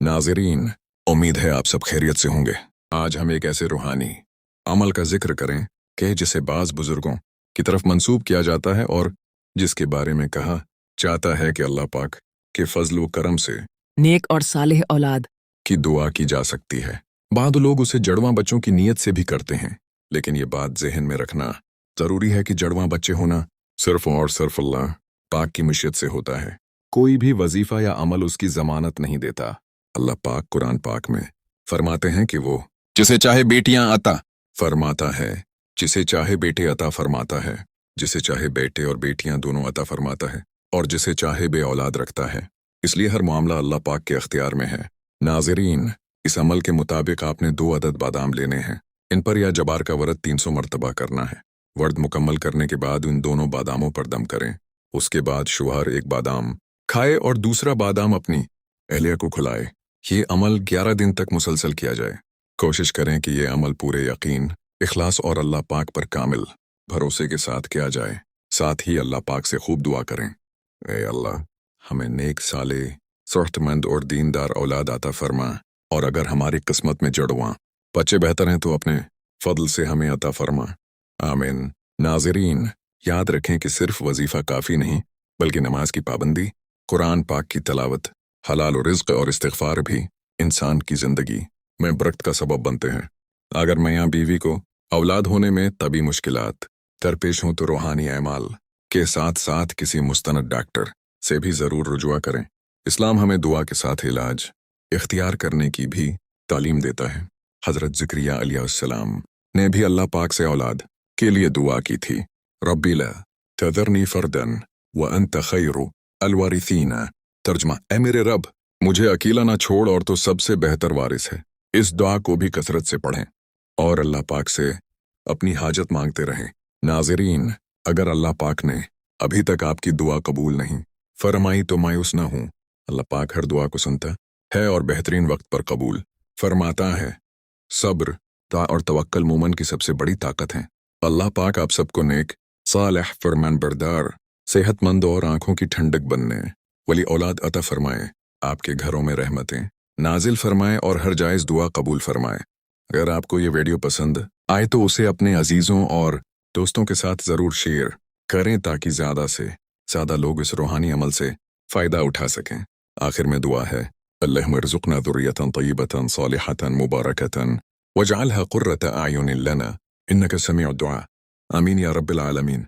नाज़रीन, उम्मीद है आप सब खैरियत से होंगे। आज हम एक ऐसे रूहानी अमल का जिक्र करें कि जिसे बाज़ बुजुर्गों की तरफ मंसूब किया जाता है और जिसके बारे में कहा जाता है कि अल्लाह पाक के फजल व करम से नेक और सालेह औलाद की दुआ की जा सकती है। बाद लोग उसे जड़वां बच्चों की नीयत से भी करते हैं, लेकिन ये बात जहन में रखना ज़रूरी है कि जड़वां बच्चे होना सिर्फ और सिर्फ अल्लाह पाक की मशीयत से होता है। कोई भी वजीफ़ा या अमल उसकी ज़मानत नहीं देता। अल्लाह पाक कुरान पाक में फरमाते हैं कि वो जिसे चाहे बेटियां अता फरमाता है, जिसे चाहे बेटे अता फरमाता है, जिसे चाहे बेटे और बेटियां दोनों अता फरमाता है, और जिसे चाहे बे औलाद रखता है। इसलिए हर मामला अल्लाह पाक के अख्तियार में है। नाज़रीन, इस अमल के मुताबिक आपने 2 अदद बादाम लेने हैं। इन पर या जबार का वर्द 300 मरतबा करना है। वर्द मुकम्मल करने के बाद उन दोनों बादामों पर दम करें। उसके बाद शुहर एक बादाम खाए और दूसरा बादाम अपनी अहलिया को खिलाए। ये अमल 11 दिन तक मुसलसल किया जाए। कोशिश करें कि ये अमल पूरे यकीन, इखलास और अल्लाह पाक पर कामिल भरोसे के साथ किया जाए। साथ ही अल्लाह पाक से खूब दुआ करें, ए अल्लाह, हमें नेक साले, सेहतमंद और दीनदार औलाद अता फरमा, और अगर हमारी किस्मत में जड़वां बच्चे बेहतर हैं तो अपने फضل से हमें अता फरमा। आमीन। नाज़रीन, याद रखें कि सिर्फ वजीफ़ा काफ़ी नहीं, बल्कि नमाज की पाबंदी, कुरान पाक की तलावत, हलाल और रिज़्क़ और इस्तिग़फ़ार भी इंसान की ज़िंदगी में बरकत का सबब बनते हैं। अगर मियाँ बीवी को औलाद होने में तभी मुश्किलात दरपेश हों तो रूहानी अमाल के साथ साथ किसी मुस्तनद डॉक्टर से भी ज़रूर रुजुआ करें। इस्लाम हमें दुआ के साथ इलाज इख्तियार करने की भी तालीम देता है। हज़रत ज़करिया अलैहिस्सलाम ने भी अल्लाह पाक से औलाद के लिए दुआ की थी। रब्बी ला तज़रनी फ़र्दन व अंत खैरु अलवारिसीन। तर्जुमा, ए मेरे रब, मुझे अकेला ना छोड़ और तो सबसे बेहतर वारिस है। इस दुआ को भी कसरत से पढ़ें और अल्लाह पाक से अपनी हाजत मांगते रहें। नाज़रीन, अगर अल्लाह पाक ने अभी तक आपकी दुआ कबूल नहीं फरमाई तो मायूस ना हूँ। अल्लाह पाक हर दुआ को सुनता है और बेहतरीन वक्त पर कबूल फरमाता है। सब्र और तवक्कल मोमन की सबसे बड़ी ताकत है। अल्लाह पाक आप सबको नेक, सालेह, फरमानबरदार, सेहतमंद और आंखों की ठंडक बनने वली औलाद अता फरमाए। आपके घरों में रहमतें नाजिल फरमाए और हर जायज़ दुआ कबूल फरमाए। अगर आपको ये वीडियो पसंद आए तो उसे अपने अजीज़ों और दोस्तों के साथ ज़रूर शेयर करें ताकि ज़्यादा से ज़्यादा लोग इस रूहानी अमल से फ़ायदा उठा सकें। आखिर में दुआ है, अल्लाहुम्मा अर्ज़ुक़ना ज़ुर्रियतन तय्यिबतन सालिहतन मुबारकतन वजअलहा क़ुर्रता अयुनिन लना इन्नका समीउद दुआ। आमीन या रब्बिल आलमीन।